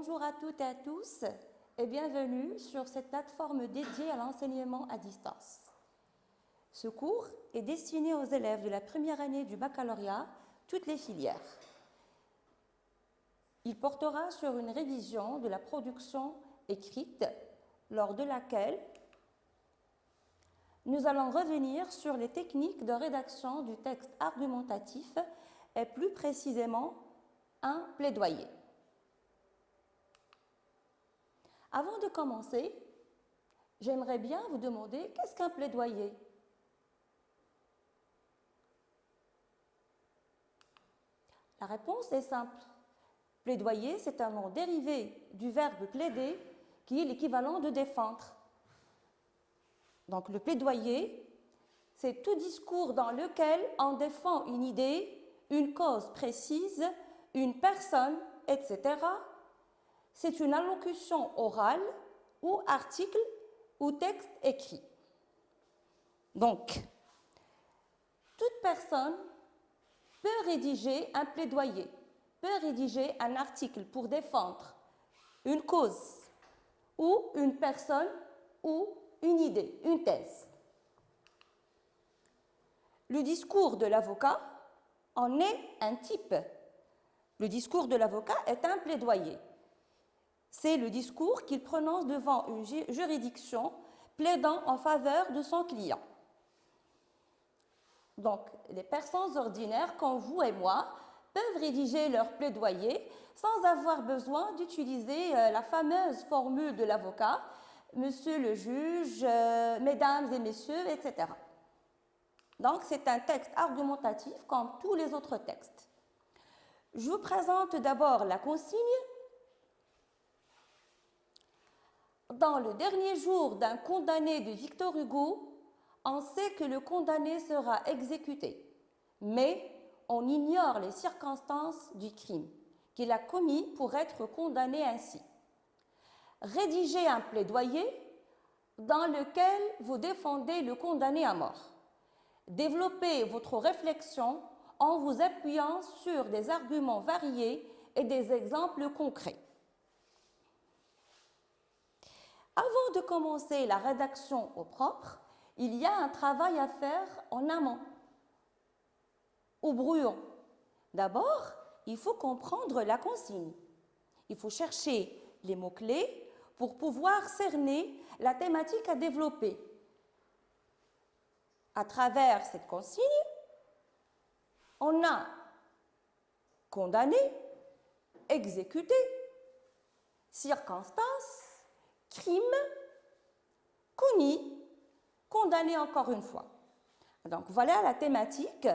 Bonjour à toutes et à tous et bienvenue sur cette plateforme dédiée à l'enseignement à distance. Ce cours est destiné aux élèves de la première année du baccalauréat, toutes les filières. Il portera sur une révision de la production écrite, lors de laquelle nous allons revenir sur les techniques de rédaction du texte argumentatif et plus précisément un plaidoyer. Avant de commencer, j'aimerais bien vous demander qu'est-ce qu'un plaidoyer? La réponse est simple. Plaidoyer, c'est un nom dérivé du verbe plaider qui est l'équivalent de défendre. Donc le plaidoyer, c'est tout discours dans lequel on défend une idée, une cause précise, une personne, etc. C'est une allocution orale ou article ou texte écrit. Donc, toute personne peut rédiger un plaidoyer, peut rédiger un article pour défendre une cause ou une personne ou une idée, une thèse. Le discours de l'avocat en est un type. Le discours de l'avocat est un plaidoyer. C'est le discours qu'il prononce devant une juridiction plaidant en faveur de son client. Donc, les personnes ordinaires comme vous et moi peuvent rédiger leur plaidoyer sans avoir besoin d'utiliser la fameuse formule de l'avocat, monsieur le juge, mesdames et messieurs, etc. Donc, c'est un texte argumentatif comme tous les autres textes. Je vous présente d'abord la consigne. Dans le dernier jour d'un condamné de Victor Hugo, on sait que le condamné sera exécuté, mais on ignore les circonstances du crime qu'il a commis pour être condamné ainsi. Rédigez un plaidoyer dans lequel vous défendez le condamné à mort. Développez votre réflexion en vous appuyant sur des arguments variés et des exemples concrets. Avant de commencer la rédaction au propre, il y a un travail à faire en amont, au brouillon. D'abord, il faut comprendre la consigne. Il faut chercher les mots-clés pour pouvoir cerner la thématique à développer. À travers cette consigne, on a condamné, exécuté, circonstances, crime, commis, condamné encore une fois. Donc voilà la thématique.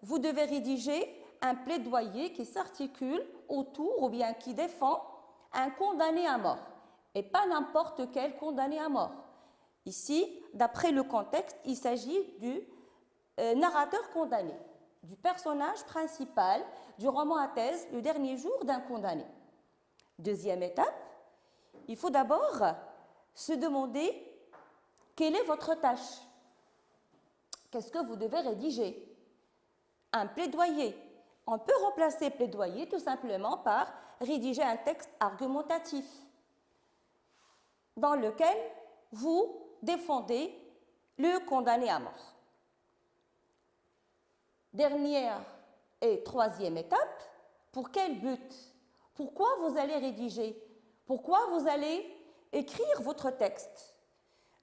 Vous devez rédiger un plaidoyer qui s'articule autour ou bien qui défend un condamné à mort et pas n'importe quel condamné à mort. Ici, d'après le contexte, il s'agit du narrateur condamné, du personnage principal du roman à thèse, le dernier jour d'un condamné. Deuxième étape, il faut d'abord se demander quelle est votre tâche. Qu'est-ce que vous devez rédiger? Un plaidoyer. On peut remplacer plaidoyer tout simplement par rédiger un texte argumentatif dans lequel vous défendez le condamné à mort. Dernière et troisième étape, pour quel but? Pourquoi vous allez rédiger? Pourquoi vous allez écrire votre texte?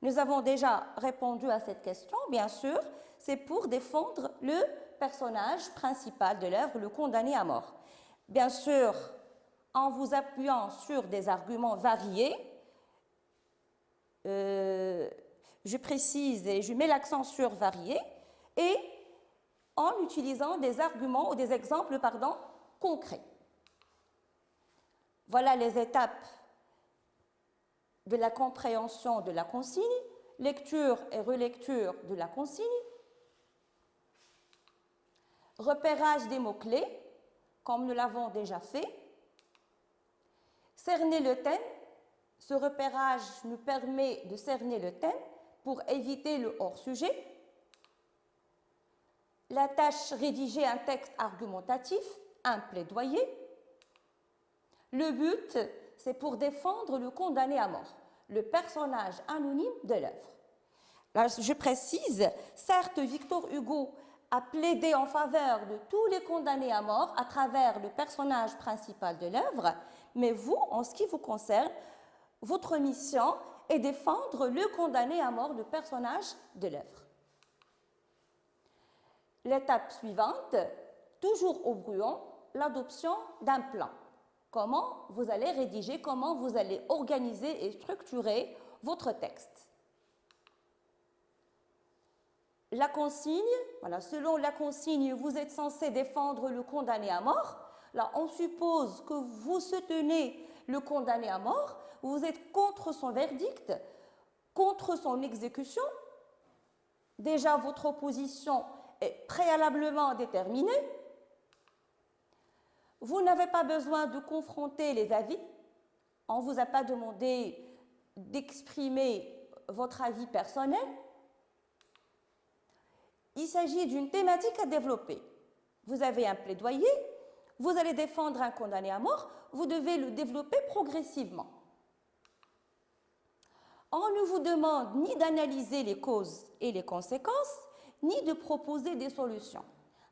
Nous avons déjà répondu à cette question, bien sûr, c'est pour défendre le personnage principal de l'œuvre, le condamné à mort. Bien sûr, en vous appuyant sur des arguments variés, je précise et je mets l'accent sur variés, et en utilisant des arguments ou des exemples, concrets. Voilà les étapes de la compréhension de la consigne, lecture et relecture de la consigne, repérage des mots-clés, comme nous l'avons déjà fait, cerner le thème. Ce repérage nous permet de cerner le thème pour éviter le hors-sujet. La tâche, rédiger un texte argumentatif, un plaidoyer. Le but, c'est pour défendre le condamné à mort, le personnage anonyme de l'œuvre. Là, je précise, certes, Victor Hugo a plaidé en faveur de tous les condamnés à mort à travers le personnage principal de l'œuvre, mais vous, en ce qui vous concerne, votre mission est défendre le condamné à mort, le personnage de l'œuvre. L'étape suivante, toujours au brouillon, l'adoption d'un plan. Comment vous allez rédiger, comment vous allez organiser et structurer votre texte. La consigne, voilà, selon la consigne, vous êtes censé défendre le condamné à mort. Là, on suppose que vous soutenez le condamné à mort, vous êtes contre son verdict, contre son exécution. Déjà, votre opposition est préalablement déterminée. Vous n'avez pas besoin de confronter les avis. On ne vous a pas demandé d'exprimer votre avis personnel. Il s'agit d'une thématique à développer. Vous avez un plaidoyer, vous allez défendre un condamné à mort, vous devez le développer progressivement. On ne vous demande ni d'analyser les causes et les conséquences, ni de proposer des solutions.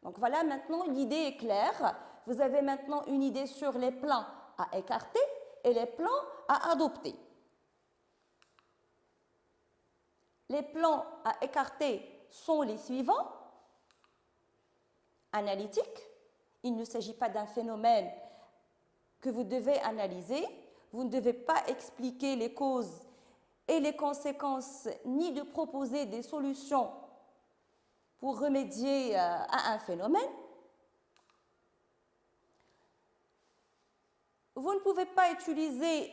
Donc voilà, maintenant l'idée est claire. Vous avez maintenant une idée sur les plans à écarter et les plans à adopter. Les plans à écarter sont les suivants. Analytique, il ne s'agit pas d'un phénomène que vous devez analyser, vous ne devez pas expliquer les causes et les conséquences, ni de proposer des solutions pour remédier à un phénomène. Vous ne pouvez pas utiliser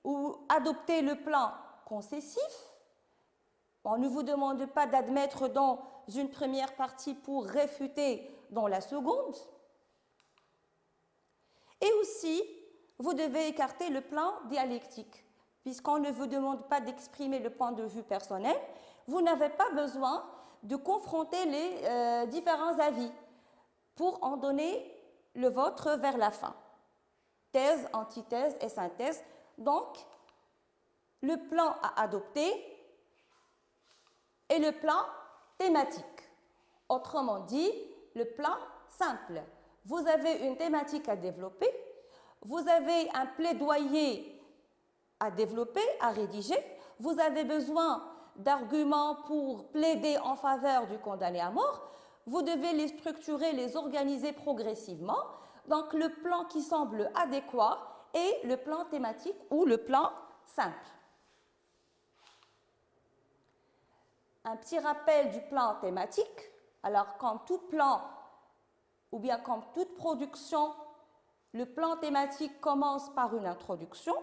ou adopter le plan concessif. On ne vous demande pas d'admettre dans une première partie pour réfuter dans la seconde. Et aussi, vous devez écarter le plan dialectique, puisqu'on ne vous demande pas d'exprimer le point de vue personnel. Vous n'avez pas besoin de confronter les différents avis pour en donner le vôtre vers la fin. Thèse, antithèse et synthèse. Donc, le plan à adopter et le plan thématique. Autrement dit, le plan simple. Vous avez une thématique à développer, vous avez un plaidoyer à développer, à rédiger, vous avez besoin d'arguments pour plaider en faveur du condamné à mort, vous devez les structurer, les organiser progressivement. Donc, le plan qui semble adéquat est le plan thématique ou le plan simple. Un petit rappel du plan thématique. Alors, comme tout plan, ou bien comme toute production, le plan thématique commence par une introduction.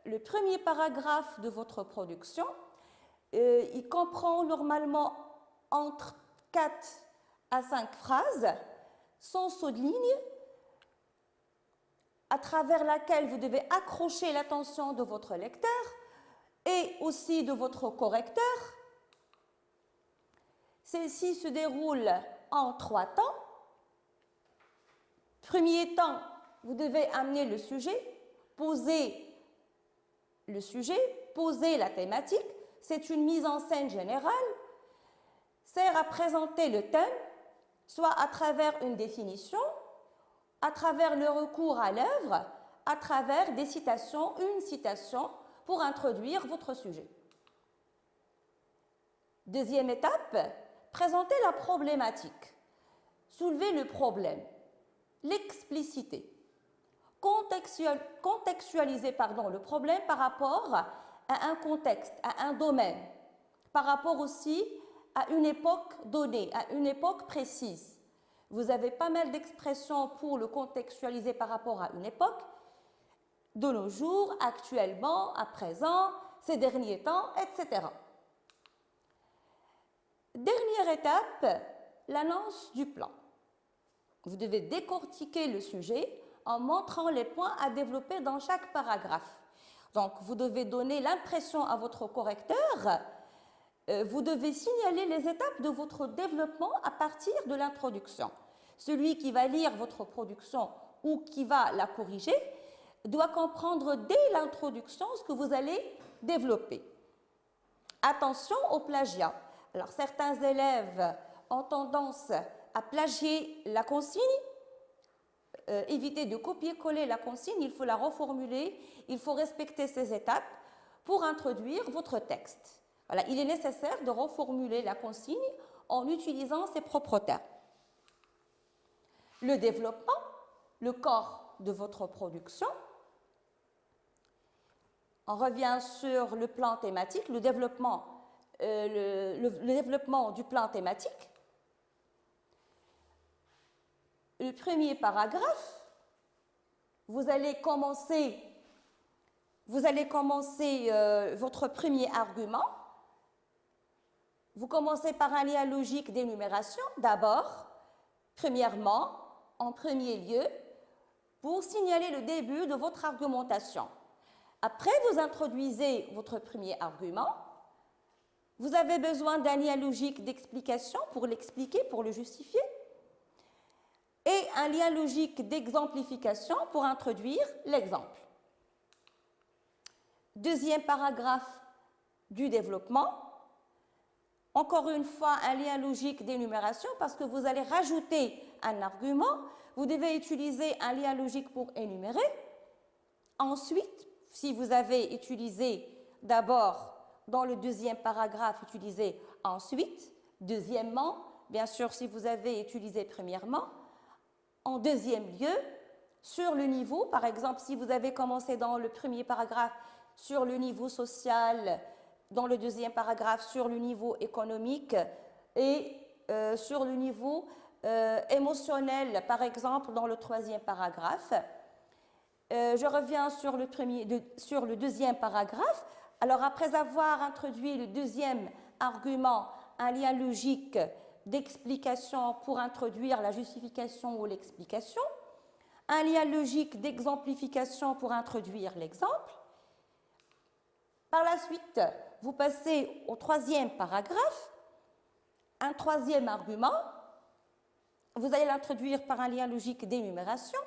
Le premier paragraphe de votre production, il comprend normalement entre 4 à 5 phrases, sans saut de ligne, à travers laquelle vous devez accrocher l'attention de votre lecteur et aussi de votre correcteur. Celle-ci se déroule en 3 temps. Premier temps, vous devez amener le sujet, poser le sujet, poser la thématique. C'est une mise en scène générale, sert à présenter le thème, soit à travers une définition, à travers le recours à l'œuvre, à travers des citations, une citation pour introduire votre sujet. Deuxième étape, présenter la problématique, soulever le problème, l'expliciter, contextualiser le problème par rapport à un contexte, à un domaine, par rapport aussi à une époque donnée, à une époque précise. Vous avez pas mal d'expressions pour le contextualiser par rapport à une époque, de nos jours, actuellement, à présent, ces derniers temps, etc. Dernière étape, l'annonce du plan. Vous devez décortiquer le sujet en montrant les points à développer dans chaque paragraphe. Donc, vous devez donner l'impression à votre correcteur, vous devez signaler les étapes de votre développement à partir de l'introduction. Celui qui va lire votre production ou qui va la corriger doit comprendre dès l'introduction ce que vous allez développer. Attention au plagiat. Alors, certains élèves ont tendance à plagier la consigne. Évitez de copier-coller la consigne, il faut la reformuler, il faut respecter ces étapes pour introduire votre texte. Voilà, il est nécessaire de reformuler la consigne en utilisant ses propres termes. Le développement, le corps de votre production. On revient sur le plan thématique, le développement du plan thématique. Le premier paragraphe, vous allez commencer votre premier argument. Vous commencez par un lien logique d'énumération, d'abord, premièrement, en premier lieu, pour signaler le début de votre argumentation. Après, vous introduisez votre premier argument. Vous avez besoin d'un lien logique d'explication pour l'expliquer, pour le justifier. Et un lien logique d'exemplification pour introduire l'exemple. Deuxième paragraphe du développement. Encore une fois, un lien logique d'énumération parce que vous allez rajouter un argument. Vous devez utiliser un lien logique pour énumérer. Ensuite, si vous avez utilisé d'abord dans le deuxième paragraphe, utilisez ensuite. Deuxièmement, bien sûr, si vous avez utilisé premièrement. En deuxième lieu, sur le niveau, par exemple, si vous avez commencé dans le premier paragraphe sur le niveau social, dans le deuxième paragraphe sur le niveau économique et sur le niveau émotionnel, par exemple, dans le troisième paragraphe. Je reviens sur le deuxième paragraphe. Alors, après avoir introduit le deuxième argument, un lien logique d'explication pour introduire la justification ou l'explication, un lien logique d'exemplification pour introduire l'exemple. Par la suite, vous passez au troisième paragraphe, un troisième argument, vous allez l'introduire par un lien logique d'énumération,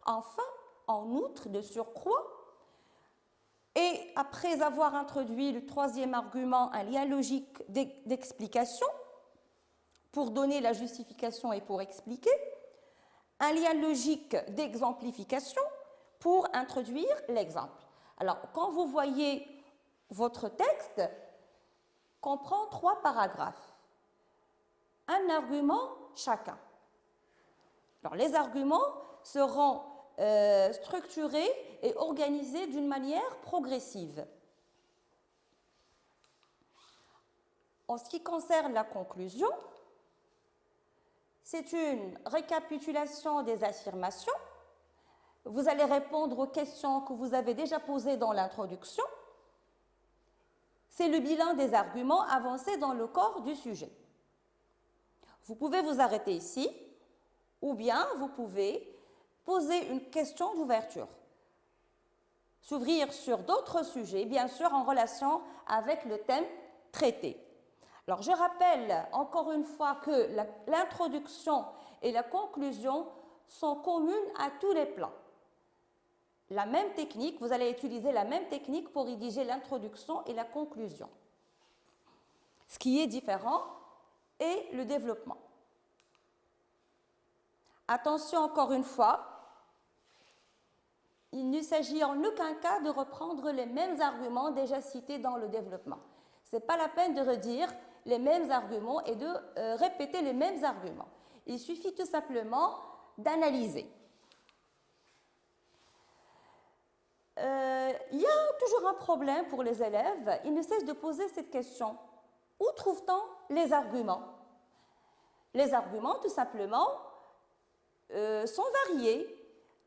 enfin, en outre, de surcroît, et après avoir introduit le troisième argument, un lien logique d'explication, pour donner la justification et pour expliquer, un lien logique d'exemplification pour introduire l'exemple. Alors, quand vous voyez votre texte, comprend 3 paragraphes, un argument chacun. Alors, les arguments seront structurés et organisés d'une manière progressive. En ce qui concerne la conclusion, c'est une récapitulation des affirmations. Vous allez répondre aux questions que vous avez déjà posées dans l'introduction. C'est le bilan des arguments avancés dans le corps du sujet. Vous pouvez vous arrêter ici, ou bien vous pouvez poser une question d'ouverture, s'ouvrir sur d'autres sujets, bien sûr en relation avec le thème traité. Alors, je rappelle encore une fois que l'introduction et la conclusion sont communes à tous les plans. La même technique, vous allez utiliser la même technique pour rédiger l'introduction et la conclusion. Ce qui est différent est le développement. Attention encore une fois, il ne s'agit en aucun cas de reprendre les mêmes arguments déjà cités dans le développement. Ce n'est pas la peine de redire les mêmes arguments et de répéter les mêmes arguments. Il suffit tout simplement d'analyser. Il y a toujours un problème pour les élèves. Ils ne cessent de poser cette question. Où trouve-t-on les arguments? Les arguments, tout simplement, sont variés.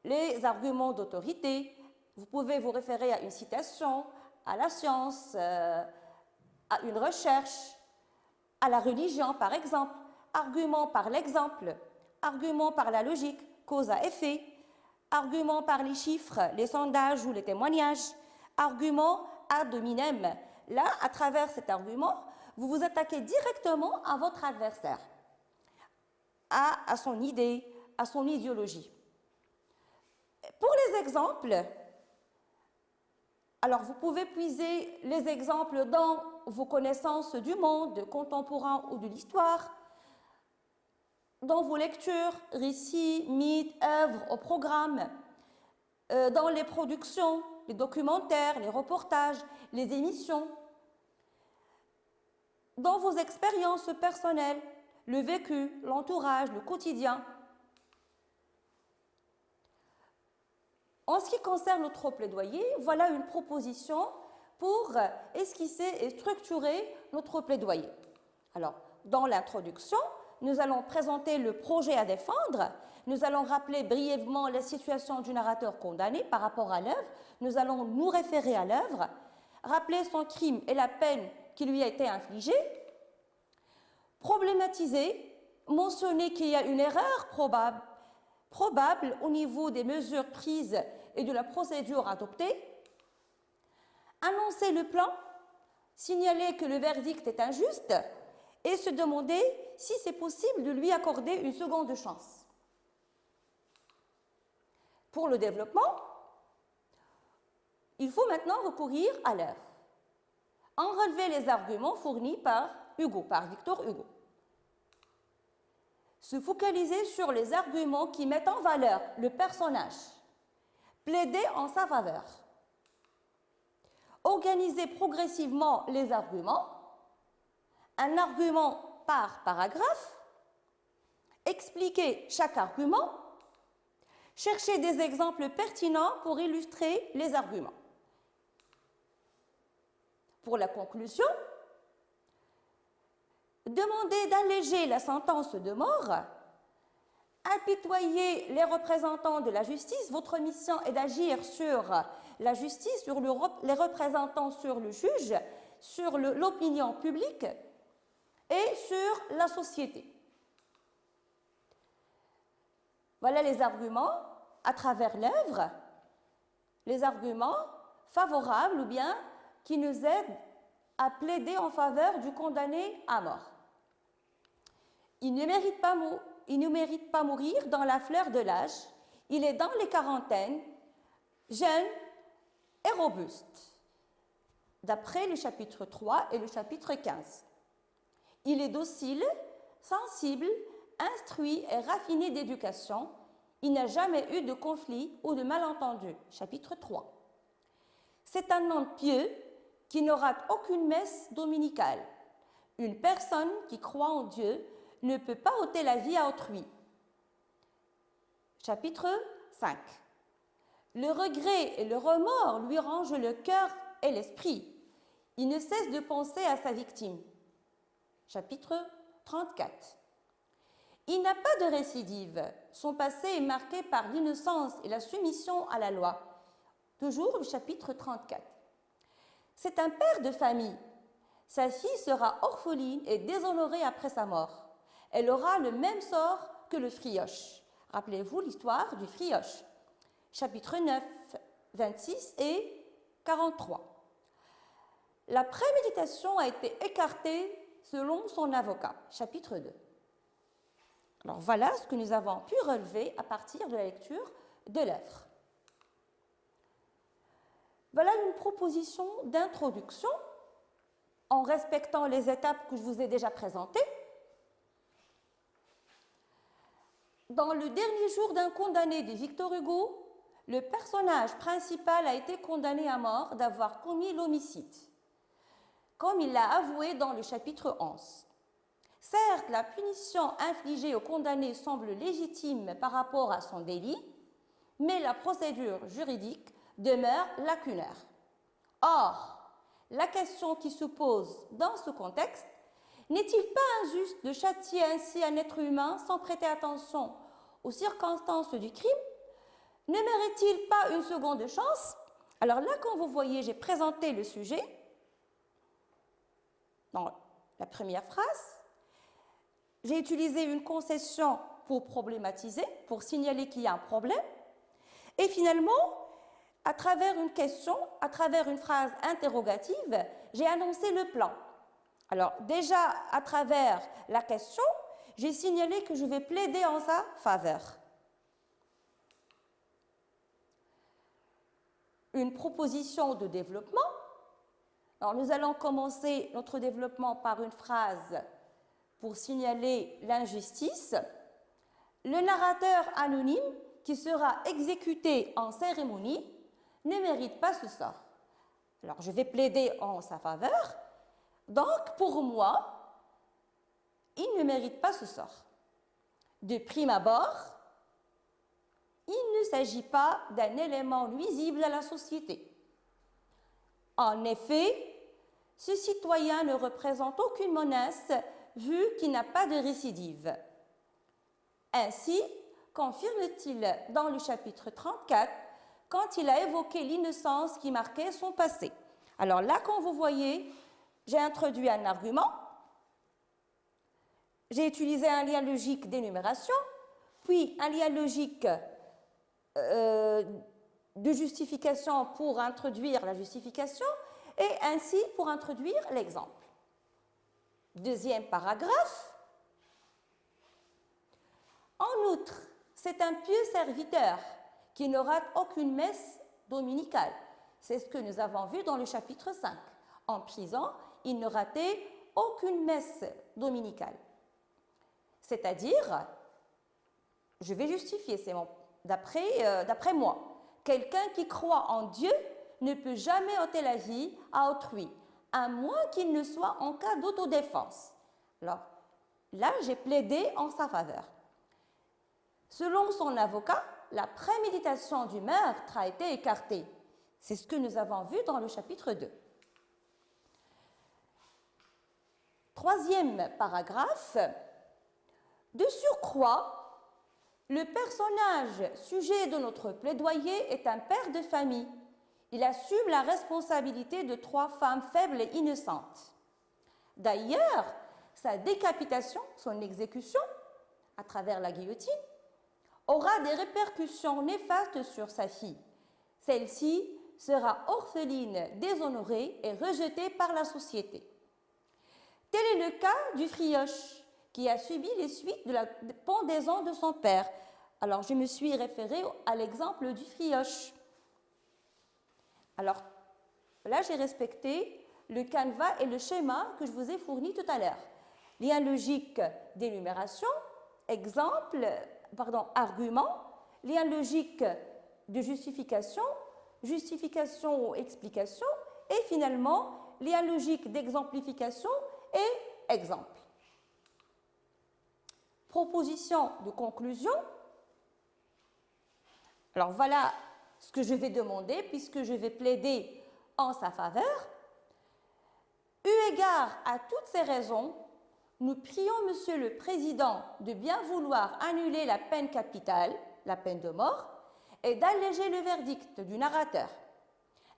Les arguments d'autorité, vous pouvez vous référer à une citation, à la science, à une recherche, à la religion, par exemple, argument par l'exemple, argument par la logique, cause à effet, argument par les chiffres, les sondages ou les témoignages, argument ad hominem. Là, à travers cet argument, vous vous attaquez directement à votre adversaire, à son idée, à son idéologie. Pour les exemples, Alors, vous pouvez puiser les exemples dans vos connaissances du monde contemporain ou de l'histoire, dans vos lectures, récits, mythes, œuvres, au programme, dans les productions, les documentaires, les reportages, les émissions, dans vos expériences personnelles, le vécu, l'entourage, le quotidien. En ce qui concerne notre plaidoyer, voilà une proposition pour esquisser et structurer notre plaidoyer. Alors, dans l'introduction, nous allons présenter le projet à défendre, nous allons rappeler brièvement la situation du narrateur condamné par rapport à l'œuvre, nous allons nous référer à l'œuvre, rappeler son crime et la peine qui lui a été infligée, problématiser, mentionner qu'il y a une erreur probable au niveau des mesures prises et de la procédure adoptée, annoncer le plan, signaler que le verdict est injuste et se demander si c'est possible de lui accorder une seconde chance. Pour le développement, il faut maintenant recourir à l'œuvre. En relever les arguments fournis par Victor Hugo. Se focaliser sur les arguments qui mettent en valeur le personnage. Plaider en sa faveur. Organiser progressivement les arguments. Un argument par paragraphe. Expliquer chaque argument. Chercher des exemples pertinents pour illustrer les arguments. Pour la conclusion, demander d'alléger la sentence de mort, apitoyer les représentants de la justice. Votre mission est d'agir sur la justice, sur les représentants, sur le juge, sur l'opinion publique et sur la société. Voilà les arguments à travers l'œuvre, les arguments favorables ou bien qui nous aident à plaider en faveur du condamné à mort. Il ne mérite pas mourir dans la fleur de l'âge. Il est dans les quarantaines, jeune et robuste, d'après le chapitre 3 et le chapitre 15. Il est docile, sensible, instruit et raffiné d'éducation. Il n'a jamais eu de conflit ou de malentendu. Chapitre 3. C'est un homme pieux qui ne rate aucune messe dominicale. Une personne qui croit en Dieu ne peut pas ôter la vie à autrui. Chapitre 5. Le regret et le remords lui rangent le cœur et l'esprit. Il ne cesse de penser à sa victime. Chapitre 34. Il n'a pas de récidive. Son passé est marqué par l'innocence et la soumission à la loi. Toujours le chapitre 34. C'est un père de famille. Sa fille sera orpheline et déshonorée après sa mort. Elle aura le même sort que le frioche. Rappelez-vous l'histoire du frioche. Chapitre 9, 26 et 43. La préméditation a été écartée selon son avocat. Chapitre 2. Alors voilà ce que nous avons pu relever à partir de la lecture de l'œuvre. Voilà une proposition d'introduction en respectant les étapes que je vous ai déjà présentées. Dans le dernier jour d'un condamné de Victor Hugo, le personnage principal a été condamné à mort d'avoir commis l'homicide, comme il l'a avoué dans le chapitre 11. Certes, la punition infligée au condamné semble légitime par rapport à son délit, mais la procédure juridique demeure lacunaire. Or, la question qui se pose dans ce contexte, n'est-il pas injuste de châtier ainsi un être humain sans prêter attention aux circonstances du crime? Ne mérite-t-il pas une seconde chance? Alors là, quand vous voyez, j'ai présenté le sujet dans la première phrase. J'ai utilisé une concession pour problématiser, pour signaler qu'il y a un problème. Et finalement, à travers une question, à travers une phrase interrogative, j'ai annoncé le plan. Alors déjà, à travers la question, j'ai signalé que je vais plaider en sa faveur. une proposition de développement. Alors, nous allons commencer notre développement par une phrase pour signaler l'injustice. Le narrateur anonyme qui sera exécuté en cérémonie ne mérite pas ce sort. Alors, je vais plaider en sa faveur. Donc, pour moi, il ne mérite pas ce sort. De prime abord, il ne s'agit pas d'un élément nuisible à la société. En effet, ce citoyen ne représente aucune menace vu qu'il n'a pas de récidive. Ainsi, confirme-t-il dans le chapitre 34 quand il a évoqué l'innocence qui marquait son passé. Alors là, comme vous voyez, j'ai introduit un argument, j'ai utilisé un lien logique d'énumération, puis un lien logique de justification pour introduire la justification et ainsi pour introduire l'exemple. Deuxième paragraphe. En outre, c'est un pieux serviteur qui ne rate aucune messe dominicale. C'est ce que nous avons vu dans le chapitre 5. En prison, il ne ratait aucune messe dominicale. C'est-à-dire, je vais justifier, c'est d'après moi, quelqu'un qui croit en Dieu ne peut jamais ôter la vie à autrui, à moins qu'il ne soit en cas d'autodéfense. Alors, là, j'ai plaidé en sa faveur. Selon son avocat, la préméditation du meurtre a été écartée. C'est ce que nous avons vu dans le chapitre 2. Troisième paragraphe. De surcroît, le personnage sujet de notre plaidoyer est un père de famille. Il assume la responsabilité de 3 femmes faibles et innocentes. D'ailleurs, sa décapitation, son exécution, à travers la guillotine, aura des répercussions néfastes sur sa fille. Celle-ci sera orpheline, déshonorée et rejetée par la société. Tel est le cas du Frioche, qui a subi les suites de la pendaison de son père. Alors, je me suis référée à l'exemple du Frioche. Alors, là, j'ai respecté le canevas et le schéma que je vous ai fourni tout à l'heure. Lien logique d'énumération, argument, lien logique de justification, justification ou explication, et finalement, lien logique d'exemplification et exemple. Proposition de conclusion. Alors voilà ce que je vais demander puisque je vais plaider en sa faveur. Eu égard à toutes ces raisons, nous prions Monsieur le Président de bien vouloir annuler la peine capitale, la peine de mort, et d'alléger le verdict du narrateur.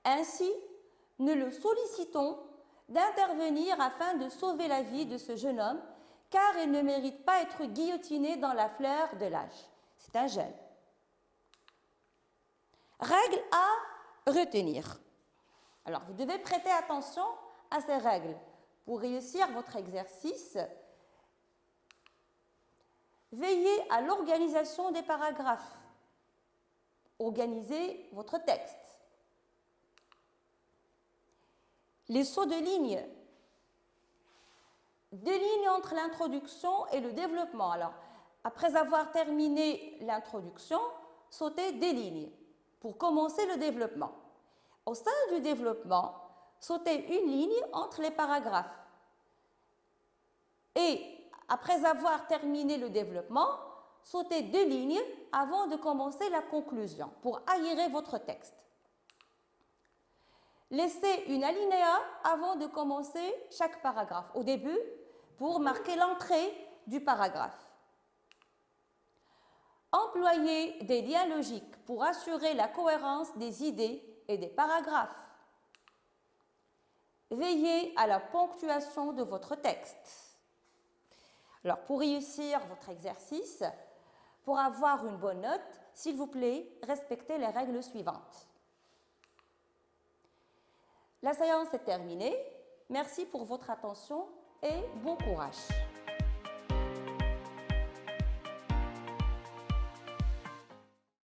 Ainsi, nous le sollicitons d'intervenir afin de sauver la vie de ce jeune homme, car il ne mérite pas être guillotiné dans la fleur de l'âge. C'est un jeune. Règle à retenir. Alors, vous devez prêter attention à ces règles pour réussir votre exercice. Veillez à l'organisation des paragraphes. Organisez votre texte. Les sauts de ligne. 2 lignes entre l'introduction et le développement. Alors, après avoir terminé l'introduction, sautez 2 lignes pour commencer le développement. Au sein du développement, sautez 1 ligne entre les paragraphes. Et après avoir terminé le développement, sautez 2 lignes avant de commencer la conclusion pour aérer votre texte. Laissez une alinéa avant de commencer chaque paragraphe, au début, pour marquer l'entrée du paragraphe. Employez des liens logiques pour assurer la cohérence des idées et des paragraphes. Veillez à la ponctuation de votre texte. Alors, pour réussir votre exercice, pour avoir une bonne note, s'il vous plaît, respectez les règles suivantes. La séance est terminée. Merci pour votre attention et bon courage.